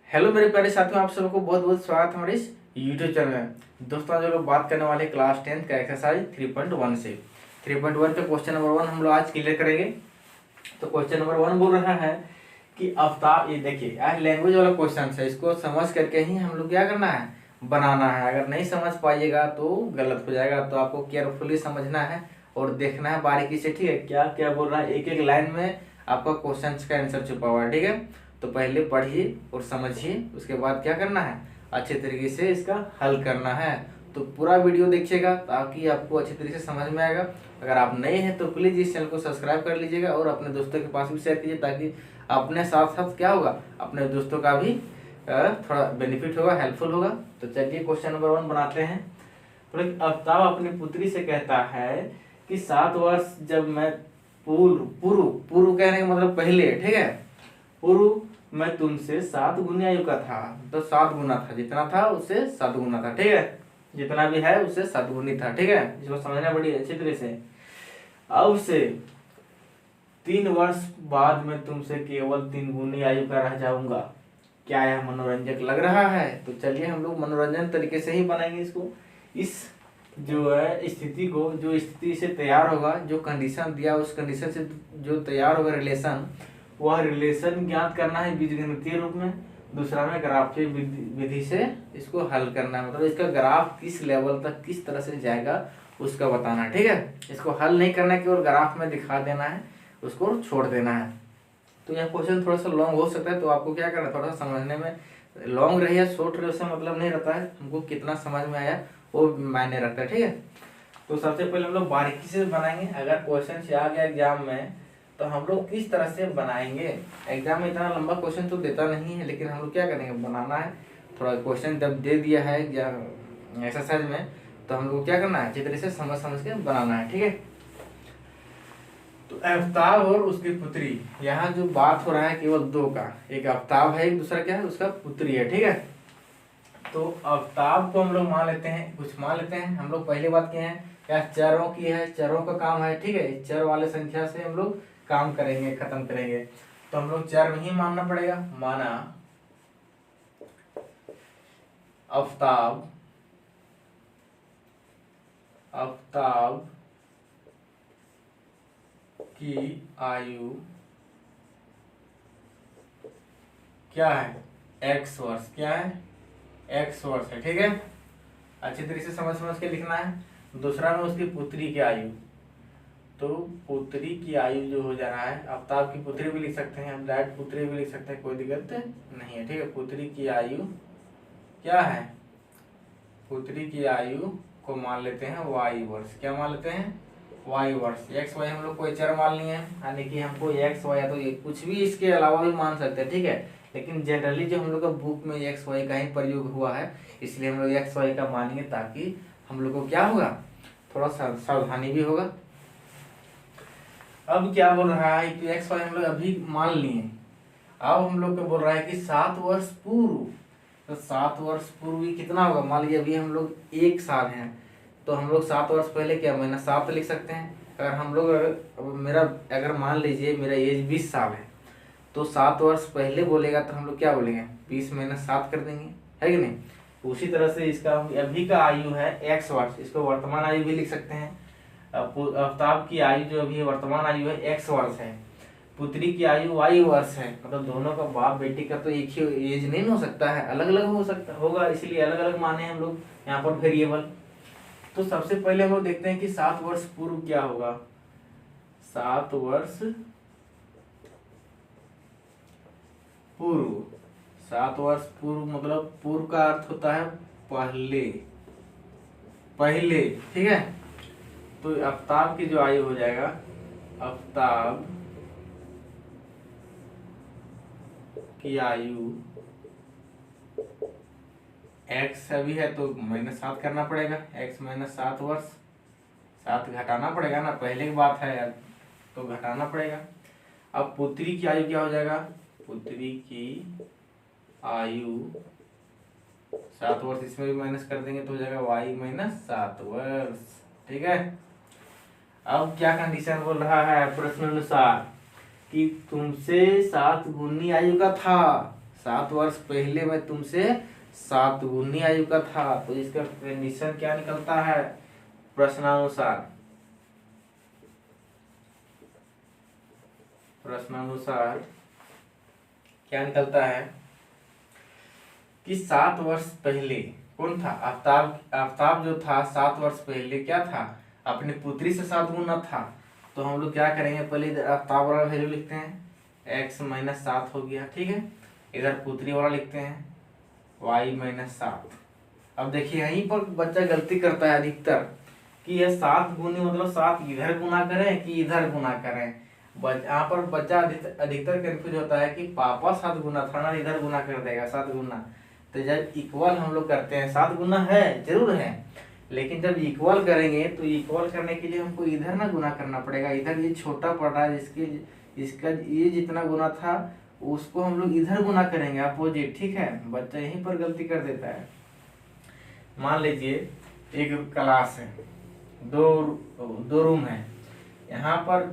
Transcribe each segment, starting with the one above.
Hello मेरे प्यारे साथियों, आप सबको बहुत बहुत स्वागत है हमारे इस यूट्यूब चैनल में। दोस्तों आज हम लोग बात करने वाले क्लास 10 का एक्सरसाइज 3.1 से 3.1 पे क्वेश्चन नंबर 1 हम लोग आज क्लियर करेंगे। तो क्वेश्चन नंबर 1 बोल रहा है कि आफ्ताब, ये देखिए आज लैंग्वेज वाला क्वेश्चन है, इसको समझ करके ही हम लोग क्या करना है, बनाना है। अगर नहीं समझ पाइएगा तो गलत हो जाएगा, तो आपको केयरफुली समझना है और देखना है बारीकी से, ठीक है। क्या क्या बोल रहा है, एक एक लाइन में आपका क्वेश्चन का आंसर छुपा हुआ है, ठीक है। तो पहले पढ़िए और समझिए, उसके बाद क्या करना है, अच्छे तरीके से इसका हल करना है। तो पूरा वीडियो देखिएगा ताकि आपको अच्छे तरीके से समझ में आएगा। अगर आप नए हैं तो प्लीज़ इस चैनल को सब्सक्राइब कर लीजिएगा और अपने दोस्तों के पास भी शेयर कीजिए, ताकि अपने साथ साथ क्या होगा, अपने दोस्तों का भी थोड़ा बेनिफिट होगा, हेल्पफुल होगा। तो चलिए क्वेश्चन नंबर 1 बनाते हैं। तो आफ्ताब अपनी पुत्री से कहता है कि 7 वर्ष जब मैं पूर्व पूर्व पूर्व कहने का मतलब पहले, ठीक है, पूर्व मैं तुमसे 7 गुनी आयु का था। तो 7 गुना था, जितना था उससे 7 गुना था, ठीक है। जितना भी है उससे 7 गुनी था, ठीक है। इसको समझना बड़ी अच्छी तरह से। अब से 3 वर्ष बाद मैं तुमसे केवल 3 गुनी आयु का रह जाऊंगा। क्या यह मनोरंजक लग रहा है? तो चलिए हम लोग मनोरंजन तरीके से ही बनाएंगे इसको। इस जो है स्थिति को, जो स्थिति से तैयार होगा, जो कंडीशन दिया उस कंडीशन से जो तैयार होगा रिलेशन, वह रिलेशन ज्ञात करना है बीजगणितीय रूप में। दूसरा में ग्राफीय विधि से इसको हल करना है, मतलब इसका ग्राफ किस लेवल तक किस तरह से जाएगा उसका बताना है, ठीक है। इसको हल नहीं करना है, केवल ग्राफ में दिखा देना है, उसको छोड़ देना है। तो यह क्वेश्चन थोड़ा सा लॉन्ग हो सकता है, तो आपको क्या करना है, थोड़ा सा समझने में लॉन्ग रहे या शॉर्ट रहे उससे मतलब नहीं रहता है, हमको कितना समझ में आया वो मायने रखता है, ठीक है। तो सबसे पहले हम लोग बारीकी से बनाएंगे। अगर क्वेश्चन से आ गया एग्जाम में तो हम लोग किस तरह से बनाएंगे। एग्जाम में इतना लंबा क्वेश्चन तो देता नहीं है, लेकिन हम लोग क्या करेंगे, बनाना है। थोड़ा क्वेश्चन जब दे दिया है एक्सरसाइज में, तो हम लोग क्या करना है, अच्छी तरह से समझ समझ के बनाना है, ठीक है। तो आफ्ताब और उसकी पुत्री, यहाँ जो बात हो रहा है केवल दो का, एक आफ्ताब है, एक दूसरा क्या है, उसका पुत्री है, ठीक है। तो आफ्ताब को हम लोग मान लेते हैं, कुछ मान लेते हैं। हम लोग पहली बात किए हैं क्या, चरों की है, चरों का काम है, ठीक है। चर वाले संख्या से हम लोग काम करेंगे, खत्म करेंगे। तो हम लोग चर में ही मानना पड़ेगा। माना आफ्ताब आफ्ताब की आयु क्या है, x वर्ष, क्या है, x वर्ष है, ठीक है। अच्छी तरीके से समझ समझ के लिखना है। दूसरा में उसकी पुत्री की आयु, तो पुत्री की आयु जो हो जा रहा है, आफ्ताब की पुत्री भी लिख सकते हैं, हम डायरेक्ट पुत्री भी लिख सकते हैं, कोई दिक्कत नहीं है, ठीक है। पुत्री की आयु क्या है, पुत्री की आयु को मान लेते हैं y वर्ष। क्या मान लेते हैं, y वर्ष। x y हम लोग कोई चर मान लिए हैं, यानी कि हमको x y या तो ये कुछ भी इसके अलावा भी मान सकते हैं, ठीक है। लेकिन जनरली जो हम लोग का बुक में x y का ही प्रयोग हुआ है, इसलिए हम लोग x y का मानेंगे, ताकि हम लोग को क्या होगा, थोड़ा सावधानी भी होगा। अब क्या बोल रहा है कि x y हम लोग अभी मान लिए, अब हम लोग को बोल रहा है कि 7 वर्ष पूर्व। तो 7 वर्ष पूर्व ही कितना होगा, मान लीजिए अभी हम लोग 1 साल हैं, तो हम लोग 7 वर्ष पहले क्या महीना 7 लिख सकते हैं। अगर हम लोग अगर मान लीजिए मेरा एज 20 साल है, तो 7 वर्ष पहले बोलेगा तो हम लोग क्या बोलेंगे, 20 - 7 कर देंगे, है कि नहीं। उसी तरह से इसका अभी का आयु है x वर्ष, इसको वर्तमान आयु भी लिख सकते हैं। आफ्ताब की आयु जो अभी वर्तमान आयु है x वर्ष है, पुत्री की आयु y वर्ष है। मतलब दोनों का बाप बेटी का तो एक ही एज नहीं हो सकता है, अलग अलग हो सकता होगा, इसलिए अलग अलग माने हम लोग यहाँ पर वेरिएबल। तो सबसे पहले हम लोग देखते हैं कि 7 वर्ष पूर्व क्या होगा। 7 वर्ष पूर्व, 7 वर्ष पूर्व मतलब पूर्व का अर्थ होता है पहले, पहले, ठीक है। तो आफ्ताब की जो आयु हो जाएगा, आफ्ताब की आयु x अभी है तो -7 करना पड़ेगा, x - 7 वर्ष, 7 घटाना पड़ेगा ना, पहले की बात है अब तो घटाना पड़ेगा। अब पुत्री की आयु क्या हो जाएगा, पुत्री की आयु 7 वर्ष, इसमें भी माइनस कर देंगे तो हो जाएगा y - 7 वर्ष, ठीक है। अब क्या कंडीशन बोल रहा है प्रश्न अनुसार कि तुमसे 7 गुनी आयु का था, 7 वर्ष पहले मैं तुमसे 7 गुनी आयु का था, तो इसका कंडीशन क्या निकलता है प्रश्नानुसार क्या निकलता है कि 7 वर्ष पहले कौन था, आफ्ताब जो था 7 वर्ष पहले क्या था, अपनी पुत्री से 7 गुना था। तो हम लोग क्या करेंगे, पहले इधर आफ्ताब वाला वैल्यू लिखते हैं, x माइनस 7 हो गया, ठीक है। इधर पुत्री वाला लिखते हैं y माइनस 7। अब देखिए यहीं पर बच्चा गलती करता है अधिकतर कि यह 7 गुनी मतलब 7 इधर गुना करें कि इधर गुना करें। यहाँ पर बच्चा अधिकतर कंफ्यूज होता है कि पापा 7 गुना था ना, इधर गुना कर देगा 7 गुना। तो जब इक्वल हम लोग करते हैं 7 गुना है जरूर है, लेकिन जब इक्वल करेंगे तो इक्वल करने के लिए हमको इधर ना गुना करना पड़ेगा, इधर ये छोटा पड़ रहा है इसका ये जितना गुना था उसको हम लोग इधर गुना करेंगे अपोजिट, ठीक है। बच्चा यहीं पर गलती कर देता है। मान लीजिए एक क्लास है, दो रूम है, यहाँ पर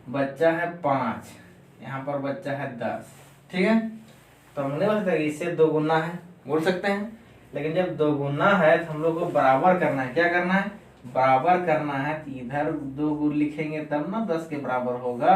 बच्चा है 5, यहाँ पर बच्चा है 10, ठीक है। तो हमने बोल सकते इससे 2 गुना है बोल सकते हैं, लेकिन जब 2 गुना है तो हम लोग को बराबर करना है। क्या करना है, बराबर करना है। तो इधर 2 गुण लिखेंगे तब ना 10 के बराबर होगा।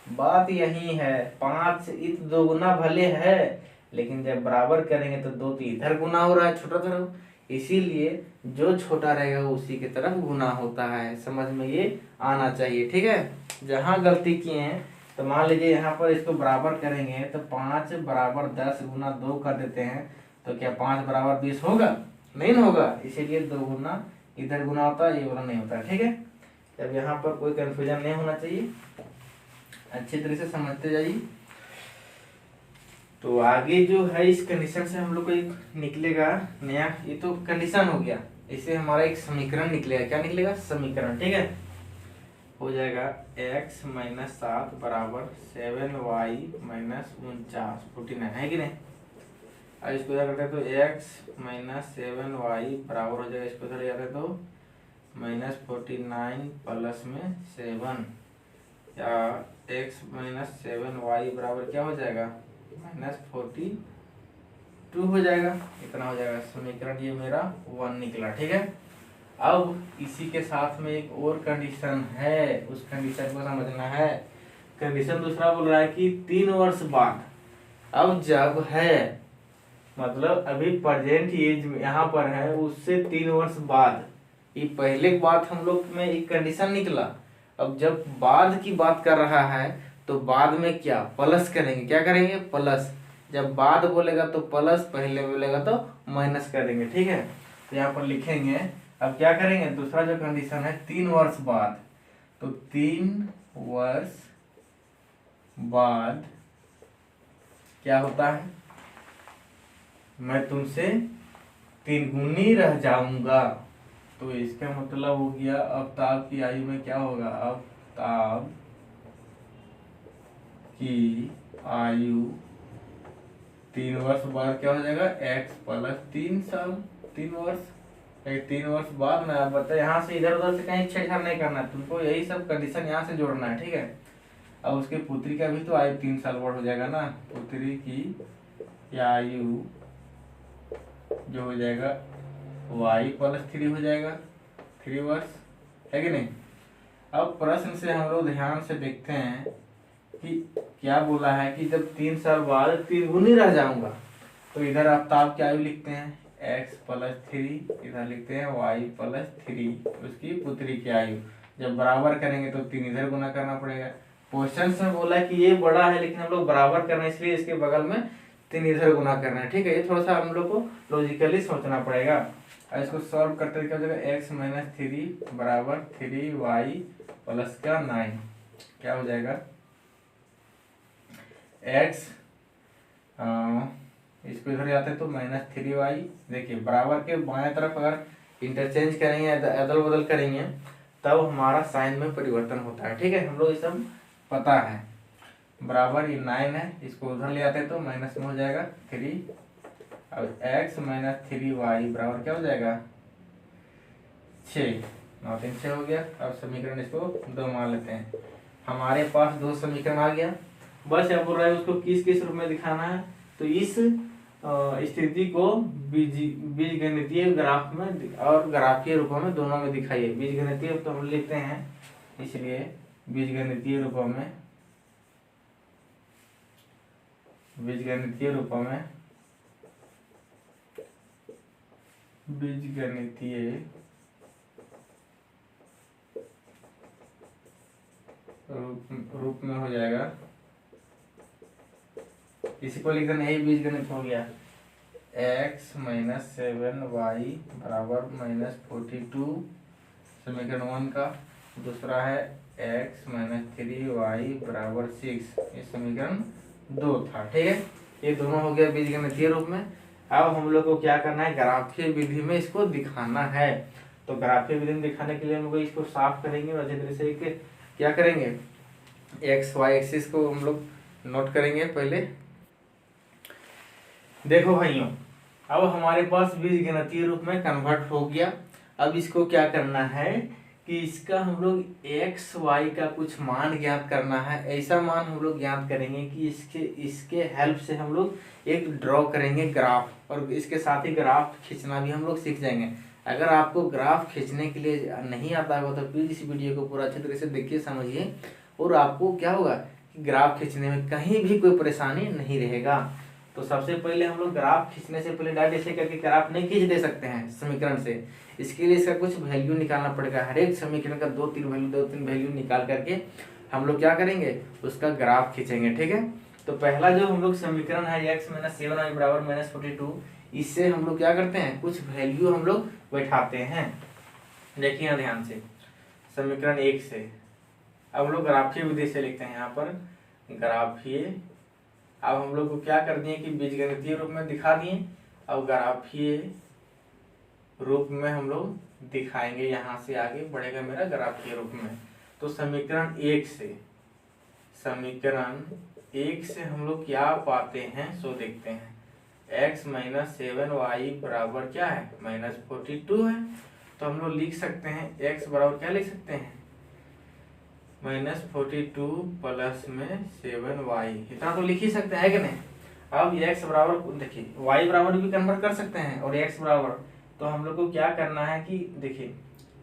बात यही है, 5 2 गुना भले है, लेकिन जब बराबर करेंगे तो 2 तो इधर गुना हो रहा है छोटा तरफ, इसीलिए जो छोटा रहेगा उसी की तरफ गुना होता है। समझ में ये आना चाहिए, ठीक है। जहाँ गलती किए हैं तो मान लीजिए यहाँ पर इसको बराबर करेंगे तो 5 बराबर 10 गुना 2 कर देते हैं, तो क्या 5 बराबर 20 होगा, नहीं होगा, इसीलिए 2 गुना इधर गुना होता है, ये वाला नहीं होता, ठीक है। जब यहाँ पर कोई कंफ्यूजन नहीं होना चाहिए, अच्छी तरह से समझते जाइए। तो आगे जो है इस कंडीशन से हम लोग को एक निकलेगा नया, ये तो कंडीशन हो गया, इससे हमारा एक समीकरण निकलेगा। क्या निकलेगा, समीकरण, ठीक है। हो जाएगा x माइनस 7 बराबर 7y माइनस 49 है कि नहीं। अब इसको क्या करते हैं तो x माइनस 7y बराबर हो जाएगा, इसको इधर जाते हैं तो माइनस 49 प्लस में 7, या x माइनस 7y बराबर क्या हो जाएगा माइनस 42 हो जाएगा, इतना हो जाएगा। समीकरण ये मेरा 1 निकला, ठीक है। अब इसी के साथ में एक और कंडीशन है, उस कंडीशन को समझना है। कंडीशन दूसरा बोल रहा है कि 3 वर्ष बाद, अब जब है मतलब अभी प्रेजेंट एज यहाँ पर है, उससे 3 वर्ष बाद, ये पहले की बात हम लोग में एक कंडीशन निकला। अब जब बाद की बात कर रहा है तो बाद में क्या प्लस करेंगे, क्या करेंगे प्लस। जब बाद बोलेगा तो प्लस, पहले बोलेगा तो माइनस करेंगे, ठीक है। तो यहाँ पर लिखेंगे, अब क्या करेंगे, दूसरा जो कंडीशन है 3 वर्ष बाद, तो 3 वर्ष बाद क्या होता है, मैं तुमसे 3 गुनी रह जाऊंगा। तो इसका मतलब हो गया आफ्ताब की आयु में क्या होगा, आफ्ताब की आयु 3 वर्ष बाद क्या हो जाएगा x प्लस 3 साल, 3 वर्ष, 3 वर्ष बाद ना। बता यहाँ से इधर उधर से कहीं छेड़छाड़ नहीं करना है तुमको, यही सब कंडीशन यहाँ से जोड़ना है, ठीक है। अब उसके पुत्री का भी तो आयु 3 साल बढ़ हो जाएगा ना, पुत्री की आयु जो हो जाएगा y प्लस 3 हो जाएगा, 3 वर्ष, है कि नहीं। अब प्रश्न से हम लोग ध्यान से देखते हैं कि क्या बोला है कि जब 3 साल बाद 3 गुनी रह जाऊंगा, तो इधर आफ्ताब की आयु लिखते हैं x प्लस 3, इधर लिखते हैं y प्लस 3, उसकी पुत्री की आयु। जब बराबर करेंगे तो 3 इधर गुना करना पड़ेगा। क्वेश्चन में बोला है कि ये बड़ा है, लेकिन हम लोग बराबर करना है, इसलिए इसके बगल में 3 इधर गुना करना है, ठीक है। ये थोड़ा सा हम लोग को लॉजिकली सोचना पड़ेगा। और इसको सॉल्व करते क्या हो जाएगा, x माइनस 3 बराबर 3y प्लस का 9, क्या हो जाएगा x, इसको इधर जाते हैं तो माइनस 3y। देखिए बराबर के बाएं तरफ अगर इंटरचेंज करेंगे, अदल बदल करेंगे, तब हमारा साइन में परिवर्तन होता है, ठीक है। हम लोग ये सब पता है। बराबर ये 9 है, इसको उधर ले आते हैं तो माइनस में हो जाएगा 3। अब x माइनस 3y बराबर क्या हो जाएगा 6, 9 3 6 हो गया। अब समीकरण इसको 2 मान लेते हैं, हमारे पास 2 समीकरण आ गया। बस अब बोल रहा है उसको किस किस रूप में दिखाना है, तो इस स्थिति को बीजगणितीय ग्राफ में और ग्राफीय रूपों में दोनों में दिखाइए। बीजगणितीय तो हम लिखते हैं, इसलिए बीजगणितीय रूपों में बीजगणितीय रूप में हो जाएगा। इसी को लिख देना, यही बीजगणित हो गया। x - 7y बराबर -42 समीकरण 1 का। दूसरा है x - 3y बराबर 6, ये समीकरण 2 था। ठीक है, ये दोनों हो गया बीजगणितीय रूप में। अब हम लोग को क्या करना है, ग्राफीय विधि में इसको दिखाना है। तो ग्राफीय विधि में दिखाने के लिए हम लोग इसको साफ करेंगे और अच्छी तरह से क्या करेंगे, एक्स वाई एक्सिस को हम लोग नोट करेंगे। पहले देखो भाइयों, अब हमारे पास बीजगणितीय रूप में कन्वर्ट हो गया। अब इसको क्या करना है कि इसका हम लोग एक्स वाई का कुछ मान ज्ञात करना है। ऐसा मान हम लोग ज्ञात करेंगे कि इसके हेल्प से हम लोग एक ड्रॉ करेंगे ग्राफ, और इसके साथ ही ग्राफ खींचना भी हम लोग सीख जाएंगे। अगर आपको ग्राफ खींचने के लिए नहीं आता होगा तो प्लीज इस वीडियो को पूरा अच्छी तरह से देखिए, समझिए, और आपको क्या होगा कि ग्राफ खींचने में कहीं भी कोई परेशानी नहीं रहेगा। तो सबसे पहले हम लोग ग्राफ खींचने से पहले डायरेक्ट ऐसे करके ग्राफ नहीं खींच दे सकते हैं समीकरण से। इसके लिए इसका कुछ वैल्यू निकालना पड़ेगा। हर एक समीकरण का 2-3 वैल्यू निकाल करके हम लोग क्या करेंगे, उसका ग्राफ खींचेंगे। ठीक है, तो पहला जो हम लोग समीकरण है x - 7y बराबर -42, इससे हम लोग क्या करते हैं, कुछ वैल्यू हम लोग बैठाते हैं। देखिए ध्यान से, समीकरण 1 से अब हम लोग ग्राफीय विधि से लिखते हैं। यहाँ पर ग्राफीय, अब हम लोग को क्या कर दिए कि बीजगणितीय रूप में दिखा दिए, अब ग्राफीय रूप में हम लोग दिखाएंगे। यहाँ से आगे बढ़ेगा मेरा ग्राफीय रूप में। तो समीकरण 1 से हम लोग क्या पाते हैं, सो देखते हैं। x - 7y बराबर क्या है, -42 है। तो हम लोग लिख सकते हैं x बराबर क्या लिख सकते हैं, -42 प्लस में 7y, इतना तो लिख ही सकते हैं कि नहीं। अब x बराबर देखिए, y बराबर भी कन्वर्ट कर सकते हैं, और x बराबर, तो हम लोग को क्या करना है कि देखिए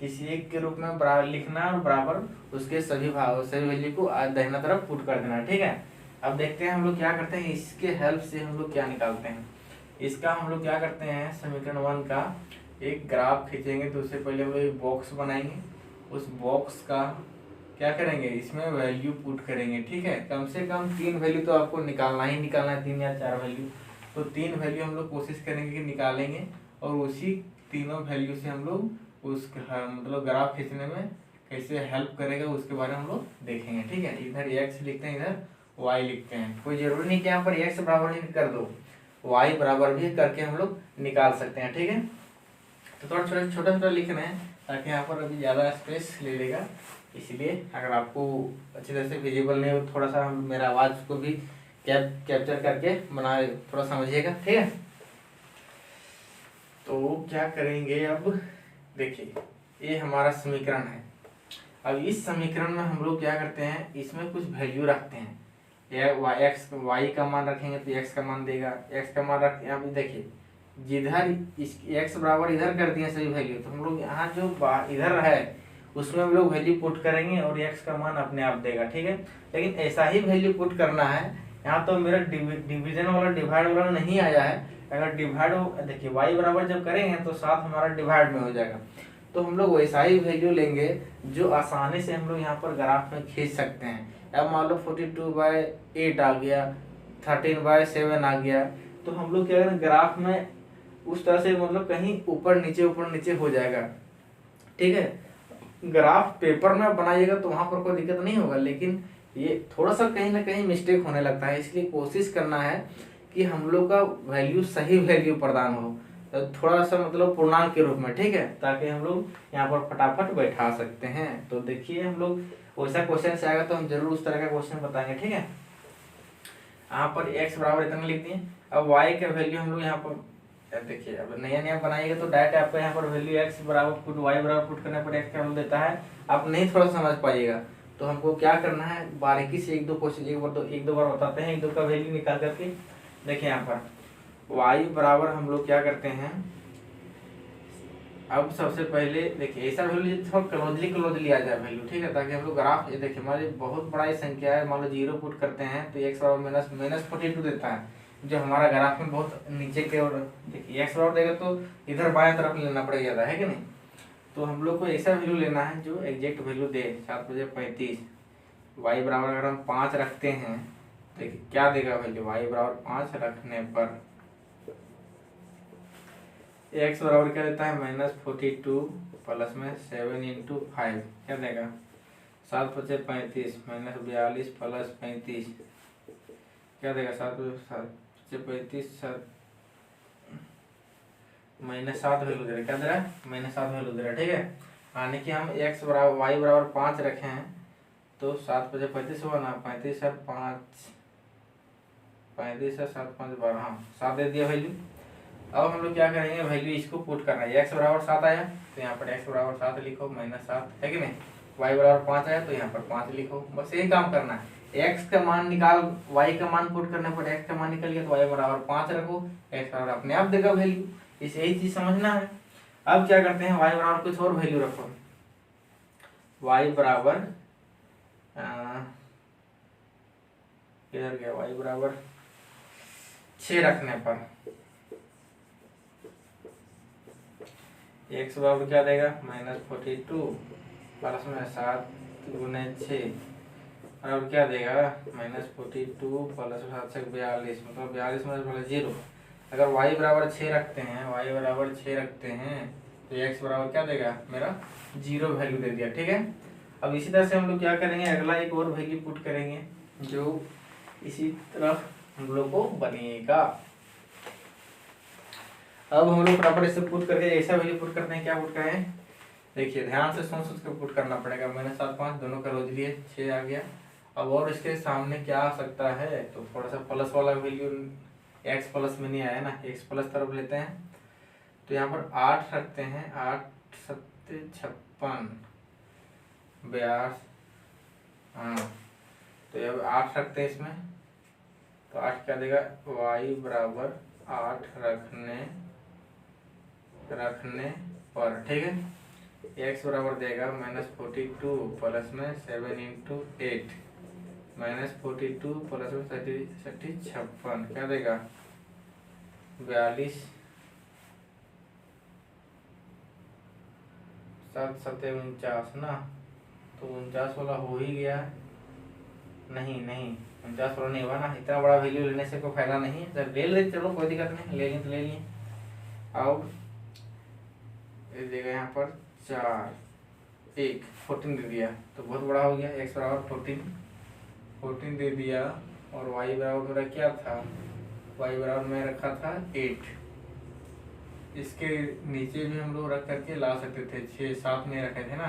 किसी एक के रूप में बराबर लिखना और बराबर उसके सभी वैल्यू को दाहिना तरफ पुट कर देना। ठीक है, अब देखते हैं हम लोग क्या करते हैं, इसके हेल्प से हम लोग क्या निकालते हैं। इसका हम लोग क्या करते हैं, समीकरण 1 का एक ग्राफ खींचेंगे। तो उससे पहले हम लोग एक बॉक्स बनाएंगे, उस बॉक्स का क्या करेंगे, इसमें वैल्यू पुट करेंगे। ठीक है, कम से कम 3 वैल्यू तो आपको निकालना ही निकालना है, 3 या 4 वैल्यू। तो 3 वैल्यू हम लोग कोशिश करेंगे कि निकालेंगे, और उसी तीनों वैल्यू से हम लोग उस मतलब ग्राफ खींचने में कैसे हेल्प करेगा उसके बारे में हम लोग देखेंगे। ठीक है, इधर x लिखते हैं, इधर y लिखते हैं। कोई जरूरी नहीं कि यहाँ पर x बराबर ही कर दो, y बराबर भी करके हम लोग निकाल सकते हैं। ठीक है, तो थोड़ा छोटा लिखना है ताकि यहाँ पर अभी ज़्यादा स्पेस ले लेगा। इसलिए अगर आपको अच्छी तरह से विजिबल नहीं हो, थोड़ा सा मेरा आवाज़ को भी कैप्चर करके बना, थोड़ा समझिएगा। ठीक है, तो क्या करेंगे, अब देखिए ये हमारा समीकरण है। अब इस समीकरण में हम लोग क्या करते हैं, इसमें कुछ वैल्यू रखते हैं। y का मान रखेंगे तो x का मान देगा, x का मान रख, यहाँ पे देखिए जिधर इस x बराबर इधर कर दिए सभी वैल्यू, तो हम लोग यहाँ जो इधर है उसमें हम लोग वैल्यू पुट करेंगे और x का मान अपने आप देगा। ठीक है, लेकिन ऐसा ही वैल्यू पुट करना है। यहाँ तो मेरा डिवीजन वाला डिवाइड वाला नहीं आया है। अगर डिवाइड, देखिए y बराबर जब करेंगे तो साथ हमारा डिवाइड में हो जाएगा। तो हम लोग वैसा ही वैल्यू लेंगे जो आसानी से हम लोग यहाँ पर ग्राफ में खींच सकते हैं। अब मान लो 42/8 आ गया, 13/7 आ गया, तो हम लोग क्या करें, ग्राफ में उस तरह से मतलब कहीं ऊपर नीचे हो जाएगा। ठीक है, ग्राफ पेपर में बनाइएगा तो वहां पर कोई दिक्कत नहीं होगा, लेकिन ये थोड़ा सा कहीं ना कहीं मिस्टेक होने लगता है। इसलिए कोशिश करना है कि हम लोग का वैल्यू सही वैल्यू प्रदान हो, तो थोड़ा सा मतलब पूर्णांक के रूप में। ठीक है, ताकि हम लोग यहाँ पर फटाफट बैठा सकते हैं। तो देखिए हम लोग वैसा क्वेश्चन से आएगा तो हम जरूर उस तरह का क्वेश्चन बताएंगे। ठीक है, यहाँ पर x बराबर इतना लिख दिए। अब y का वैल्यू हम लोग यहाँ पर देखिए, अब नया बनाइएगा तो डायरेक्ट आपको यहाँ पर वैल्यू x बराबर पुट y बराबर पुट करने पर x का वैल्यू देता है। आप नहीं थोड़ा समझ पाइएगा तो हमको क्या करना है, बारीकी से एक दो बार बताते हैं, 1-2 का वैल्यू निकाल करके देखिए यहाँ पर y बराबर हम लोग क्या करते हैं, अब सबसे पहले देखिए ऐसा वैल्यू थोड़ा क्लोजली आ जाए वैल्यू, ठीक है, ताकि हम लोग ग्राफ, ये देखिए हमारी बहुत बड़ा ये संख्या है, मान लो 0 पुट करते हैं तो x बराबर -42 देता है, जो हमारा ग्राफ में बहुत नीचे के ओर, देखिए x बराबर देगा तो इधर बाएं तरफ लेना पड़ेगा, है कि नहीं। तो हम लोग को ऐसा वैल्यू लेना है जो एग्जैक्ट वैल्यू दे, 7×35। y बराबर अगर हम 5 रखते हैं, देखिए क्या देगा वैल्यू, y बराबर 5 रखने पर x बराबर क्या देता है, -42 प्लस में 7×5 क्या देगा, 7×5 = 35 -42 प्लस 35 क्या देगा, 7×35 -7 वैल्यू दे रहा है, क्या दे रहा है, -7 वैल्यू दे रहा है, ठीक है। यानी कि हम x बराबर y बराबर 5 रखे हैं तो 7×35 हुआ ना, 35 और 5, 35 और 7 5 12, हाँ 7 दे दिया वैल्यू। अब हम लोग क्या करेंगे, वैल्यू इसको पुट करना है, x बराबर 7 आया तो यहाँ पर x बराबर 7 लिखो -7, है कि नहीं। y बराबर 5 आया तो यहाँ पर 5 लिखो, बस यही काम करना है। x का मान निकाल, y का मान पुट करने पर x का मान निकल गया तो y बराबर 5 रखो, x बराबर अपने आप देगा वैल्यू, इसे यही चीज समझना है। अब क्या करते हैं, y बराबर कुछ और वैल्यू रखो, y बराबर किधर गया, y बराबर 6 रखने पर x बराबर क्या देगा, -42 प्लस में 7×6 और क्या देगा, -42 प्लस 7 से 42, मतलब 42 में 0। अगर y बराबर 6 रखते हैं, y बराबर 6 रखते हैं तो x बराबर क्या देगा, मेरा 0 वैल्यू दे दिया, ठीक है। अब इसी तरह से हम लोग क्या करेंगे, अगला एक और वैल्यू पुट करेंगे जो इसी तरह हम लोग को बनेगा। अब हम लोग बराबर इसे पुट करके ऐसा वैल्यू पुट करते हैं, क्या पुट करें, देखिए ध्यान से सोच के पुट करना पड़ेगा। मैंने 7 5 दोनों का रोज लिए, 6 आ गया। अब और इसके सामने क्या आ सकता है, तो थोड़ा सा प्लस वाला वैल्यू, x प्लस में नहीं आया ना, x प्लस तरफ लेते हैं तो यहाँ पर 8 रखते हैं, 8 7 56 42, हाँ तो अब 8 रखते हैं इसमें तो 8 क्या देगा, y बराबर 8 रखने पर, ठीक है। x बराबर देगा -42 प्लस में 7×8 -42 प्लस में 56 क्या देगा, 42, 7 7 49 ना, तो 49 वाला हो ही गया, नहीं 49 वाला नहीं हुआ ना, इतना बड़ा वैल्यू लेने से कोई फायदा नहीं है, जब ले ले चलो कोई दिक्कत नहीं, ले लें तो ले लें। अब ये देगा यहाँ पर 4 1 14 दे दिया तो बहुत बड़ा हो गया, x बराबर 14 दे दिया, और y बराबर मेरा क्या था, y बराबर मैं रखा था 8। इसके नीचे भी हम लोग रख करके ला सकते थे, 6 7 में रखे थे ना,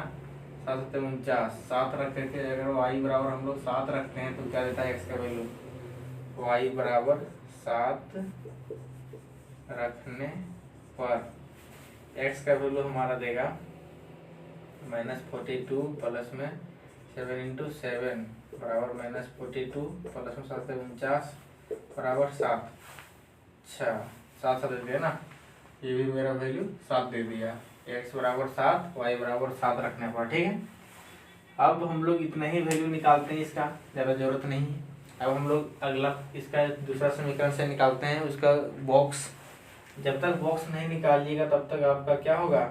7 7 49, 7 रख करके अगर y बराबर हम लोग 7 रखते हैं तो क्या देता है x का वैल्यू, y बराबर 7 रखने पर x का वैल्यू हमारा देगा -42 प्लस में 7×7 बराबर -42 प्लस में 7 49 बराबर 7, अच्छा 7 7 दे दिया ना, ये भी मेरा वैल्यू 7 दे दिया, x बराबर 7 y बराबर 7 रखने पर, ठीक है। अब हम लोग इतना ही वैल्यू निकालते हैं, इसका ज़्यादा जरूरत नहीं है। अब हम लोग अगला इसका दूसरा समीकरण से निकालते हैं उसका बॉक्स। जब तक बॉक्स नहीं निकालिएगा तब तक आपका क्या होगा,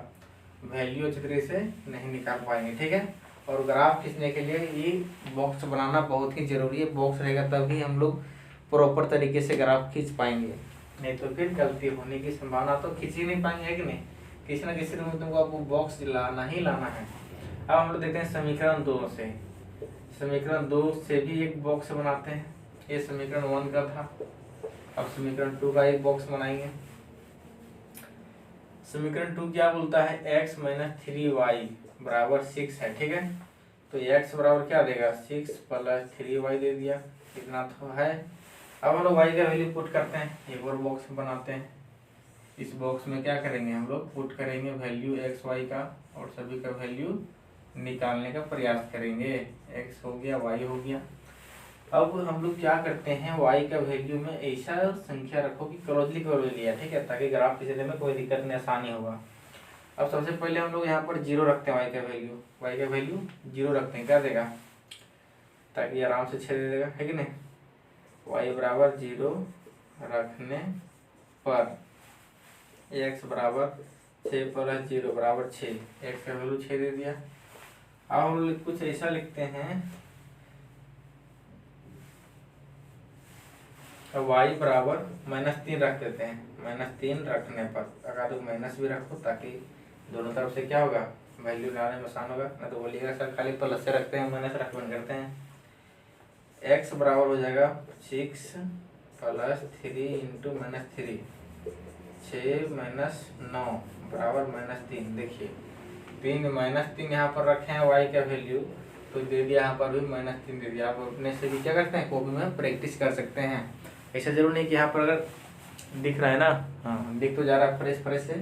वैल्यू अच्छी तरीके से नहीं निकाल पाएंगे, ठीक है। और ग्राफ खींचने के लिए ये बॉक्स बनाना बहुत ही जरूरी है, बॉक्स रहेगा तभी हम लोग प्रॉपर तरीके से ग्राफ खींच पाएंगे, नहीं तो फिर गलती होने की संभावना, तो खींच ही नहीं पाएंगे, है कि नहीं। किसी न किसी रूप में आपको बॉक्स लाना ही लाना है। अब हम लोग देखते हैं समीकरण 2 से, समीकरण 2 से भी एक बॉक्स बनाते हैं, ये समीकरण 1 का था। अब समीकरण 2 का एक बॉक्स बनाएंगे। समीकरण 2 क्या बोलता है, x - 3y बराबर 6 है, ठीक है। तो x बराबर क्या देगा, 6 + 3y दे दिया, इतना तो है। अब हम लोग y का वैल्यू पुट करते हैं, एक और बॉक्स बनाते हैं। इस बॉक्स में क्या करेंगे, हम लोग पुट करेंगे वैल्यू x y का और सभी का वैल्यू निकालने का प्रयास करेंगे। x हो गया, y हो गया। अब हम लोग क्या करते हैं, y का वैल्यू में ऐसा संख्या रखो कि क्लोजली क्लोजली है, ठीक है, ताकि ग्राफ खींचने में कोई दिक्कत नहीं, आसानी होगा। अब सबसे पहले हम लोग यहाँ पर जीरो रखते हैं, y का वैल्यू जीरो रखते हैं, क्या देगा, ताकि आराम से 6 दे देगा, है कि नहीं। y बराबर जीरो रखने पर x बराबर 6 प्लस जीरो बराबर 6, x का वैल्यू 6 दे दिया। अब हम लोग कुछ ऐसा लिखते हैं, अब y बराबर -3 रख देते हैं, -3 रखने पर अगर माइनस भी रखो ताकि दोनों तरफ से क्या होगा, वैल्यू लाने में आसान होगा, ना तो बोलिएगा सर खाली प्लस से रखते हैं माइनस रख बंद करते हैं। x बराबर हो जाएगा 6 प्लस 3 इंटू -3, 6 माइनस 9 बराबर -3। देखिए 3 यहाँ पर रखे हैं y का वैल्यू, तो दे दिया यहाँ पर भी -3 दे दिया। आप अपने से भी क्या करते हैं, कॉपी में प्रैक्टिस कर सकते हैं। ऐसा जरूर नहीं कि यहाँ पर अगर दिख रहा है ना, हाँ दिख तो जा रहा है फ्रेश फ्रेश से,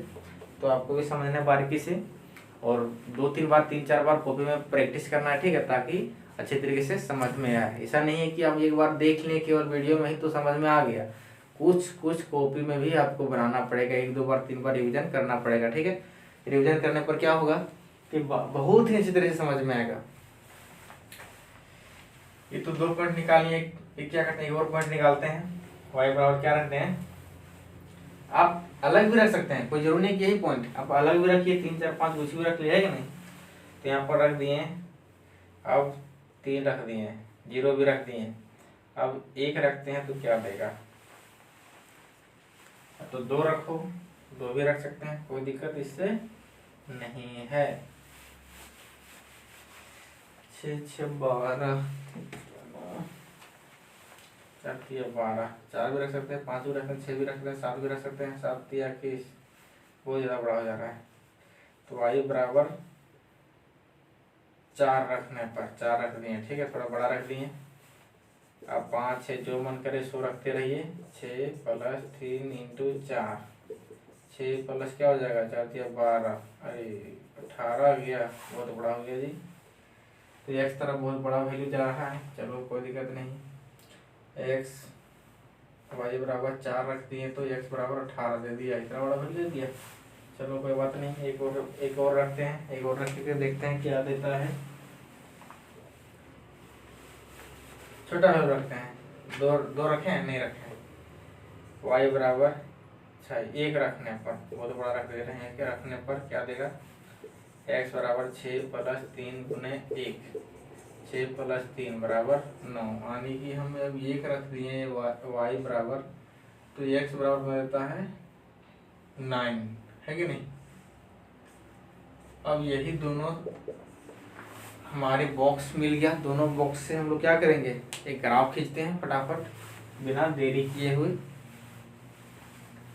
तो आपको भी समझना है बारीकी से, और 2-3 बार 3-4 बार कॉपी में प्रैक्टिस करना है, ठीक है, ताकि अच्छे तरीके से समझ में आए। ऐसा नहीं है कि आप एक बार देख लें केवल वीडियो में ही तो समझ में आ गया, कुछ कॉपी में भी आपको बनाना पड़ेगा, 1-2 बार 3 बार रिविजन करना पड़ेगा, ठीक है। रिविजन करने पर क्या होगा कि बहुत ही अच्छी तरह से समझ में आएगा। ये तो 2 पॉइंट निकालिए, एक क्या करते हैं, एक और पॉइंट निकालते हैं। y बराबर क्या रखते हैं, आप अलग भी रख सकते हैं, कोई जरूरी नहीं कि यही पॉइंट, आप अलग भी रखिए, 3 4 5 कुछ भी रख लिया है कि नहीं। तो यहाँ पर रख दिए, अब 3 रख दिए, 0 भी रख दिए, अब 1 रखते हैं तो क्या देगा, तो 2 रखो, 2 भी रख सकते हैं, कोई दिक्कत इससे नहीं है। 6 6 12 4 3 12, 4 भी रख सकते हैं, 5 भी रख सकते हैं, 6 भी रख सकते हैं, 7 भी रख सकते हैं, 7 3 21, बहुत ज़्यादा बड़ा हो जा रहा है। तो y बराबर 4 रखने पर 4 रख दिए, ठीक है, थोड़ा बड़ा रख दिए। अब 5 6 जो मन करे सो रखते रहिए, 6 प्लस 3 इंटू 4, 6 प्लस क्या हो जाएगा, 4 3 12, अरे 18 गया, बहुत बड़ा हो गया जी। तो x तरफ बहुत बड़ा वैल्यू जा रहा है, चलो कोई दिक्कत नहीं। x y बराबर 4 रख दिए तो x बराबर 18 दे दिया, इतना बड़ा वैल्यू दे दिया, चलो कोई बात नहीं। एक और रखते हैं, एक और रख के देखते हैं क्या देता है। छोटा वैल्यू रखते हैं, दो रखे हैं, नहीं रखे हैं। y बराबर 1 रखने पर, बहुत बड़ा रख दे रहे हैं, कि रखने पर क्या देगा, x बराबर 6 प्लस 3 गुने 1, 6 प्लस 3 बराबर 9, यानी कि हम अब 1 रख दिए y बराबर, तो x बराबर देता है 9, है कि नहीं। अब यही दोनों हमारे बॉक्स मिल गया, दोनों बॉक्स से हम लोग क्या करेंगे, एक ग्राफ खींचते हैं फटाफट बिना देरी किए हुए।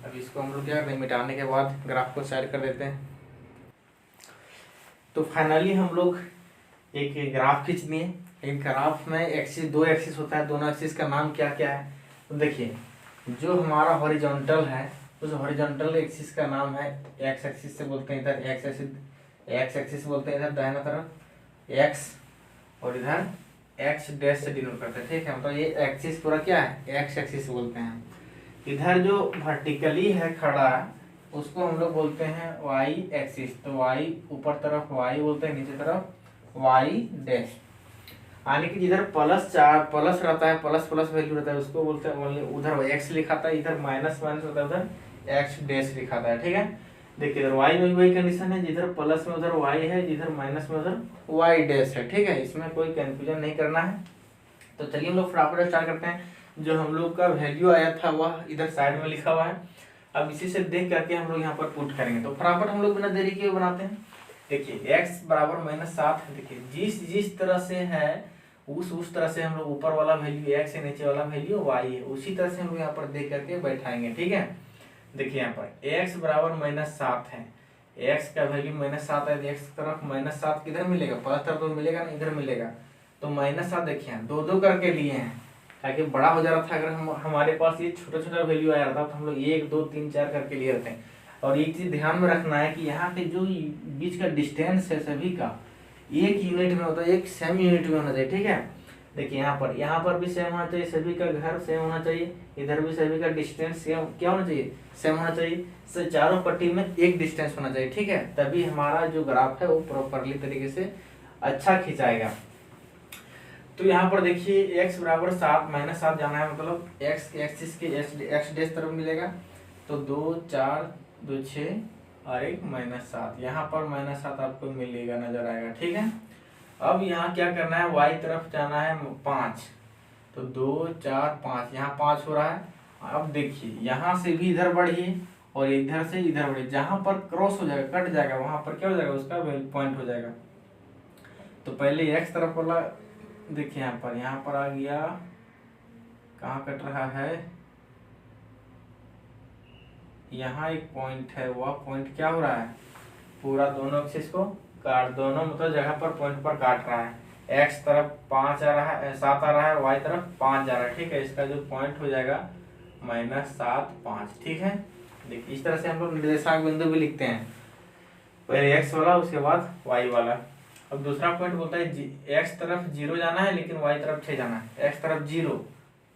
अब इसको हम लोग क्या करें, मिटाने के बाद ग्राफ को साइड कर देते हैं। तो फाइनली हम लोग एक ग्राफ खींच दिए। एक ग्राफ में एक्सिस, 2 एक्सिस होता है, दोनों एक्सिस का नाम क्या क्या है, तो देखिए जो हमारा हॉरिजॉन्टल है, उस हॉरिजॉन्टल एक्सिस का नाम है एक्स एक्सिस से बोलते हैं, इधर एक्स एक्सिस बोलते हैं, इधर दाहिना तरफ एक्स, और इधर एक्स डैश से डिनोट करते हैं, ठीक है, मतलब ये एक्सिस पूरा क्या है, एक्स एक्सिस बोलते हैं। इधर जो वर्टिकली है खड़ा, उसको हम लोग बोलते हैं वाई एक्सिस, तो वाई ऊपर तरफ वाई बोलते हैं, नीचे तरफ वाई डैश, यानी कि जिधर प्लस रहता है, प्लस प्लस वैल्यू रहता है, उसको बोलते हैं, उधर एक्स लिखा था, इधर माइनस माइनस होता है, उधर एक्स डैश लिखा था, ठीक है। देखिए इधर वाई में भी वही कंडीशन है, जिधर प्लस में उधर वाई है, जिधर माइनस में उधर वाई डैश है, ठीक है, इसमें कोई कंफ्यूजन नहीं करना है। तो चलिए हम लोग फटाफट स्टार्ट करते हैं। जो हम लोग का वैल्यू आया था वह इधर साइड में लिखा हुआ है, अब इसी से देख करके हम लोग यहाँ पर पुट करेंगे। तो फटाफट हम लोग बिना देरी के बनाते हैं। देखिए x बराबर -7 है, देखिए जिस तरह से है उस तरह से हम लोग ऊपर वाला वैल्यू x है, नीचे वाला वैल्यू y है, उसी तरह से हम लोग यहाँ पर देख करके बैठाएंगे, ठीक है। देखिए यहाँ पर x बराबर -7 है, x का वैल्यू -7 है, x तरफ -7 किधर मिलेगा, प्लस तरफ तो मिलेगा ना, इधर मिलेगा, तो -7 देखिए दो करके लिए हैं ताकि बड़ा हो जा रहा था। अगर हमारे पास ये छोटा छोटा वैल्यू आया था तो हम लोग 1 2 3 4 करके लिए रहते हैं। और एक चीज ध्यान में रखना है कि यहाँ पे जो बीच का डिस्टेंस है सभी का एक यूनिट में होता है, एक सेम यूनिट में होना चाहिए, ठीक है। देखिए यहाँ पर भी सेम होना चाहिए, सभी का घर सेम होना चाहिए, इधर भी सभी का डिस्टेंस क्या होना चाहिए, सेम होना चाहिए। से चारों पट्टी में एक डिस्टेंस होना चाहिए, ठीक है, तभी हमारा जो ग्राफ है वो प्रॉपरली तरीके से अच्छा खिंचाएगा। तो यहाँ पर देखिए x बराबर 7 -7 जाना है, मतलब x के एक्सिस के x डैश तरफ मिलेगा, तो 2 4 2 6 और एक -7, यहाँ पर -7 आपको मिलेगा, नजर आएगा, ठीक है। अब यहाँ क्या करना है, y तरफ जाना है 5, तो 2 4 5, यहाँ 5 हो रहा है। अब देखिए यहाँ से भी इधर बढ़िए और इधर से इधर बढ़िए, जहाँ पर क्रॉस हो जाएगा, कट जाएगा, वहां पर क्या हो जाएगा, उसका पॉइंट हो जाएगा। तो पहले x तरफ वाला देखिए, यहाँ पर आ गया, कहाँ कट रहा है, यहाँ एक पॉइंट है, वह पॉइंट क्या हो रहा है, पूरा दोनों एक्सिस को काट, दोनों मतलब जगह पर पॉइंट पर काट रहा है। x तरफ 5 आ रहा है, 7 आ रहा है, y तरफ 5 जा रहा है, ठीक है। इसका जो पॉइंट हो जाएगा -7 5, ठीक है। देखिए इस तरह से हम लोग निर्देशांक बिंदु भी लिखते हैं, पहले x वाला उसके बाद y वाला। अब दूसरा पॉइंट बोलता है x तरफ 0 जाना है लेकिन y तरफ 6 जाना है। x तरफ 0,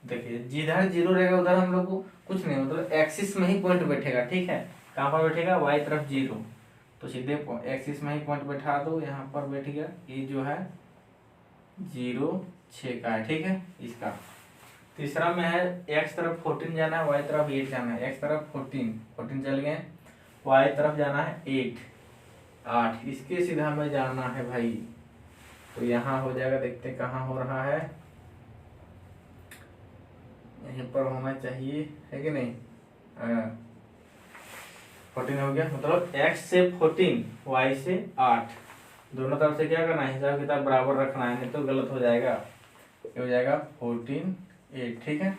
देखिए जिधर 0 रहेगा उधर हम लोग को कुछ नहीं, मतलब एक्सिस में ही पॉइंट बैठेगा, ठीक है। कहाँ पर बैठेगा, y तरफ 0, तो सीधे एक्सिस में ही पॉइंट बैठा दो, यहाँ पर बैठ गया। ये जो है 0 6 का है, ठीक है इसका। तीसरा में है x तरफ 14 जाना है, y तरफ 8 जाना है। x तरफ 14 चल गए, y तरफ जाना है 8, इसके सीधा में जाना है भाई, तो यहाँ हो जाएगा, देखते कहाँ हो रहा है, यहीं पर होना चाहिए, है कि नहीं। 14 हो गया, मतलब x से 14 y से 8, दोनों तरफ से क्या करना है, हिसाब किताब बराबर रखना है, नहीं तो गलत हो जाएगा। ये हो जाएगा 14 8, ठीक है।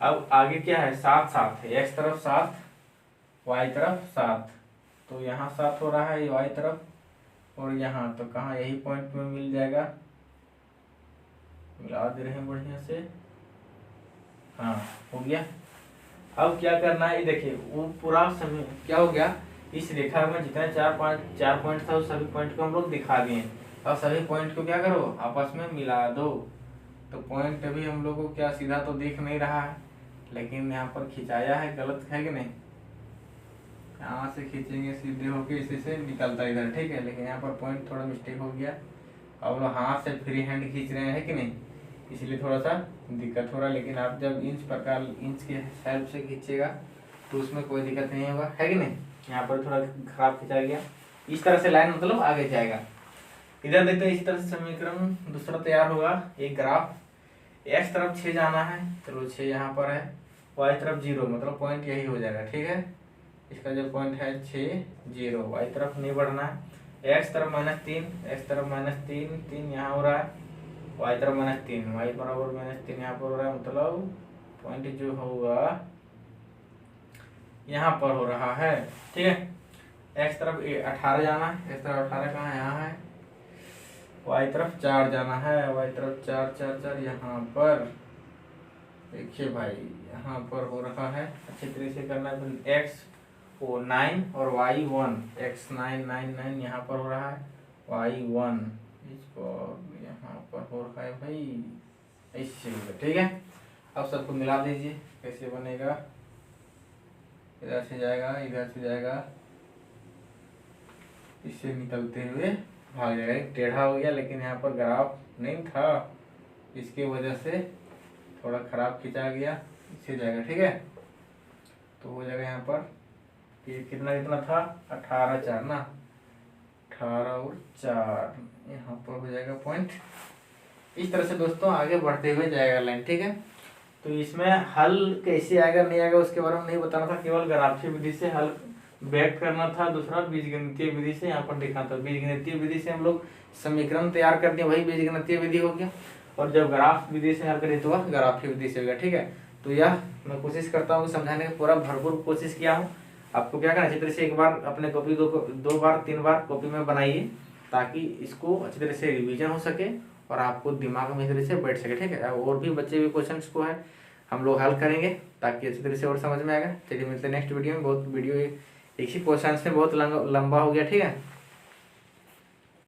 अब आगे क्या है, 7 7 है, x तरफ 7 y तरफ 7, तो यहाँ 7 हो रहा है y तरफ, और यहाँ तो कहाँ, यही पॉइंट में मिल जाएगा, मिला दे रहे हैं बढ़िया से, हाँ हो गया। अब क्या करना है, ये देखिए वो पूरा समय क्या हो गया, इस रेखा में जितने 4 पॉइंट था उस सभी पॉइंट को हम लोग दिखा दिए। अब सभी पॉइंट को क्या करो, आपस में मिला दो, तो पॉइंट अभी हम लोग को क्या सीधा तो दिख नहीं रहा है, लेकिन यहाँ पर खिंचाया है, गलत है कि नहीं, यहाँ से खींचेंगे सीधे होके इसी से निकलता है इधर, ठीक है, लेकिन यहाँ पर पॉइंट थोड़ा मिस्टेक हो गया। अब लोग हाथ से फ्री हैंड खींच रहे हैं कि नहीं, इसलिए थोड़ा सा दिक्कत हो रहा है, लेकिन आप जब इंच के हेल्प से खींचेगा तो उसमें कोई दिक्कत नहीं होगा, है कि नहीं। यहाँ पर थोड़ा खराब खिंचा गया, इस तरह से लाइन मतलब आगे जाएगा। इधर देखते हैं, इसी तरह से समीकरण दूसरा तैयार होगा। एक ग्राफ x तरफ 6 जाना है, चलो 6 यहाँ पर है, y तरफ 0, मतलब पॉइंट यही हो जाएगा, ठीक है। इसका जो पॉइंट है 6 0, y तरफ नहीं बढ़ना है, x तरफ -3, x तरफ -3 3 यहाँ हो रहा है, y तरफ -3, y बराबर -3 यहाँ पर हो रहा है, मतलब पॉइंट जो होगा यहाँ पर हो रहा है, ठीक है। x तरफ 18 जाना है, x तरफ 18 कहाँ है, यहाँ है, y तरफ 4 जाना है, y तरफ 4 4 4 यहाँ पर, देखिए भाई यहाँ पर हो रहा है, अच्छी तरह से करना है। x को 9 और y 1, x 9 9 9 यहाँ पर हो रहा है, y 1 इसको यहाँ पर हो रहा है भाई, ऐसे, ठीक है। अब सबको मिला दीजिए, कैसे बनेगा, इधर से जाएगा, इधर से जाएगा, इससे निकलते हुए भाग जाएगा, एक टेढ़ा हो गया, लेकिन यहाँ पर ग्राफ नहीं था, इसके वजह से थोड़ा खराब खिंचा गया, इससे जाएगा, ठीक है। तो हो जाएगा यहाँ पर कितना था, 18 4 ना, 18 और 4 यहाँ पर हो जाएगा पॉइंट। इस तरह से दोस्तों आगे बढ़ते हुए जाएगा लाइन, ठीक है। तो इसमें हल कैसे आएगा नहीं आएगा उसके बारे में नहीं बताना था, केवल ग्राफीय विधि से हल व्यक्त करना था। दूसरा बीजगणितीय विधि से यहाँ पर देखना था, बीजगणितीय विधि से हम लोग समीकरण तैयार करते हैं, वही बीजगणितीय विधि हो गया, और जब ग्राफ विधि से हल करें तो वह ग्राफीय विधि से हो गया, ठीक है। तो यह मैं कोशिश करता हूँ समझाने का, पूरा भरपूर कोशिश किया हूँ। आपको क्या करना, अच्छी तरह से एक बार अपने कॉपी 2 बार 3 बार कॉपी में बनाइए, ताकि इसको अच्छी तरह से रिवीजन हो सके और आपको दिमाग में इस तरह से बैठ सके, ठीक है। और भी बच्चे हुए क्वेश्चंस को है हम लोग हल करेंगे, ताकि अच्छी तरह से और समझ में आएगा। चलिए मिलते हैं नेक्स्ट वीडियो में। बहुत वीडियो एक ही क्वेश्चन में बहुत लंबा हो गया, ठीक है।